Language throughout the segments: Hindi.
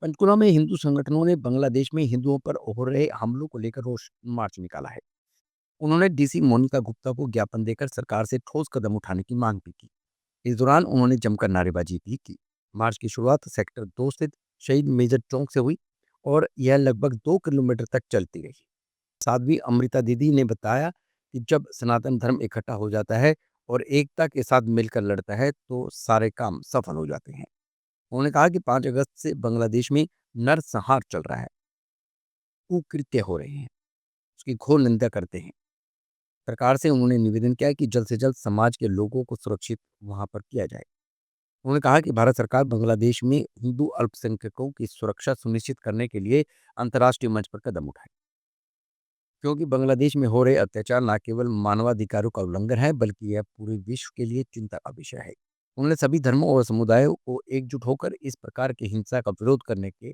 पंचकुला में हिंदू संगठनों ने बांग्लादेश में हिंदुओं पर हो रहे हमलों को लेकर रोष मार्च निकाला है। उन्होंने डीसी मोनिका गुप्ता को ज्ञापन देकर सरकार से ठोस कदम उठाने की मांग भी की। इस दौरान उन्होंने जमकर नारेबाजी भी की। मार्च की शुरुआत सेक्टर 2 स्थित शहीद मेजर चौक से हुई और यह लगभग 2 किलोमीटर तक चलती रही। साध्वी अमृता दीदी ने बताया कि जब सनातन धर्म इकट्ठा हो जाता है और एकता के साथ मिलकर लड़ता है तो सारे काम सफल हो जाते हैं। उन्होंने कहा कि 5 अगस्त से बांग्लादेश में नरसंहार चल रहा है, कुकृत्य हो रहे हैं, उसकी घोर निंदा करते हैं। सरकार से उन्होंने निवेदन किया कि जल्द से जल्द समाज के लोगों को सुरक्षित वहां पर किया जाए। उन्होंने कहा कि भारत सरकार बांग्लादेश में हिंदू अल्पसंख्यकों की सुरक्षा सुनिश्चित करने के लिए अंतर्राष्ट्रीय मंच पर कदम उठाए, क्योंकि बांग्लादेश में हो रहे अत्याचार न केवल मानवाधिकारों का उल्लंघन है बल्कि यह पूरे विश्व के लिए चिंता का विषय है। उन्होंने सभी धर्मों और समुदायों को एकजुट होकर इस प्रकार की हिंसा का विरोध करने के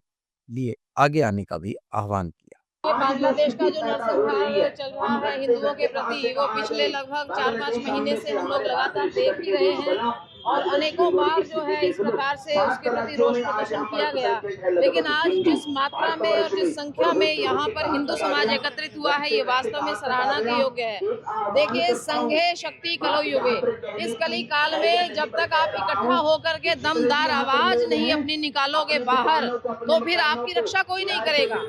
लिए आगे आने का भी आह्वान किया। ये बांग्लादेश का जो नरसंहार चल रहा है हिंदुओं के प्रति, वो पिछले लगभग 4-5 महीने से हम लोग लगातार देख ही रहे हैं और अनेकों बार जो है इस प्रकार से उसके प्रति रोष प्रदर्शन किया गया। लेकिन आज जिस मात्रा में और जिस संख्या में यहाँ पर हिंदू समाज एकत्रित हुआ है, ये वास्तव में सराहना के योग्य है। देखिए, संघे शक्ति कलौ युगे, इस कली काल में जब तक आप इकट्ठा होकर के दमदार आवाज नहीं अपनी निकालोगे बाहर, तो फिर आपकी रक्षा कोई नहीं करेगा।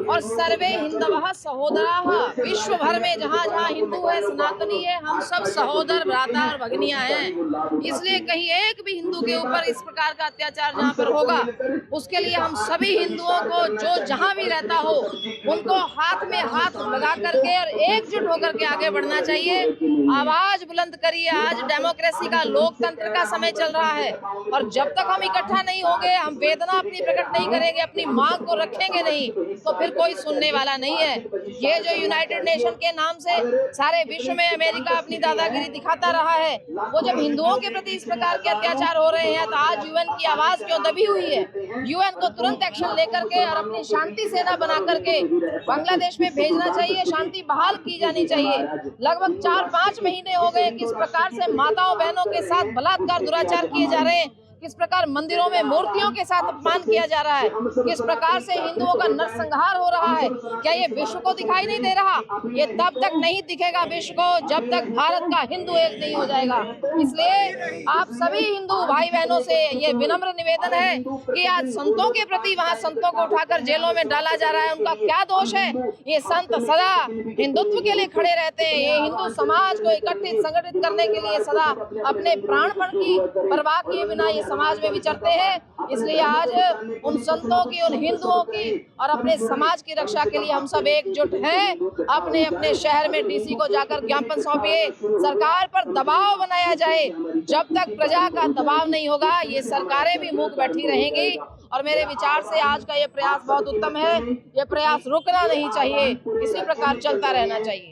और सर्वे हिंदवः सहोदराः, विश्व भर में जहाँ जहाँ हिंदू है, सनातनी है, हम सब सहोदर, भ्राता और भगिनियां हैं। इसलिए कहीं एक भी हिंदू के ऊपर इस प्रकार का अत्याचार जहाँ पर होगा, उसके लिए हम सभी हिंदुओं को जो जहाँ भी रहता हो, उनको हाथ में हाथ लगा करके और एकजुट होकर के आगे बढ़ना चाहिए। आवाज बुलंद करिए। आज डेमोक्रेसी का, लोकतंत्र का समय चल रहा है और जब तक हम इकट्ठा नहीं होंगे, हम वेदना अपनी प्रकट नहीं करेंगे, अपनी मांग को रखेंगे नहीं, तो फिर कोई सुनने वाला नहीं है। ये जो यूनाइटेड नेशन के नाम से सारे विश्व में अमेरिका अपनी दादागिरी दिखाता रहा है, वो जब हिंदुओं के प्रति इस प्रकार के अत्याचार हो रहे हैं, तो आज यूएन की आवाज क्यों दबी हुई है? यूएन को तुरंत एक्शन लेकर के और अपनी शांति सेना बना करके बांग्लादेश में भेजना चाहिए, शांति बहाल की जानी चाहिए। लगभग 4-5 महीने हो गए किस प्रकार से माताओं बहनों के साथ बलात्कार, दुराचार किए जा रहे हैं, किस प्रकार मंदिरों में मूर्तियों के साथ अपमान किया जा रहा है, किस प्रकार से हिंदुओं का नरसंहार हो रहा है। क्या ये विश्व को दिखाई नहीं दे रहा? ये तब तक नहीं दिखेगा विश्व को जब तक भारत का हिंदू एक नहीं हो जाएगा। इसलिए आप सभी हिंदू भाई बहनों से ये विनम्र निवेदन है कि आज संतों के प्रति, वहाँ संतों को उठाकर जेलों में डाला जा रहा है, उनका क्या दोष है? ये संत सदा हिंदुत्व के लिए खड़े रहते हैं, ये हिंदू समाज को इकट्ठित संगठित करने के लिए सदा अपने प्राणपण की परवाह किए बिना ये समाज में विचरते हैं। इसलिए आज उन संतों की, उन हिंदुओं की और अपने समाज की रक्षा के लिए हम सब एकजुट हैं। अपने अपने शहर में डीसी को जाकर ज्ञापन सौंपिए, सरकार पर दबाव बनाया जाए। जब तक प्रजा का दबाव नहीं होगा, ये सरकारें भी मूक बैठी रहेंगी। और मेरे विचार से आज का ये प्रयास बहुत उत्तम है। ये प्रयास रुकना नहीं चाहिए, इसी प्रकार चलता रहना चाहिए।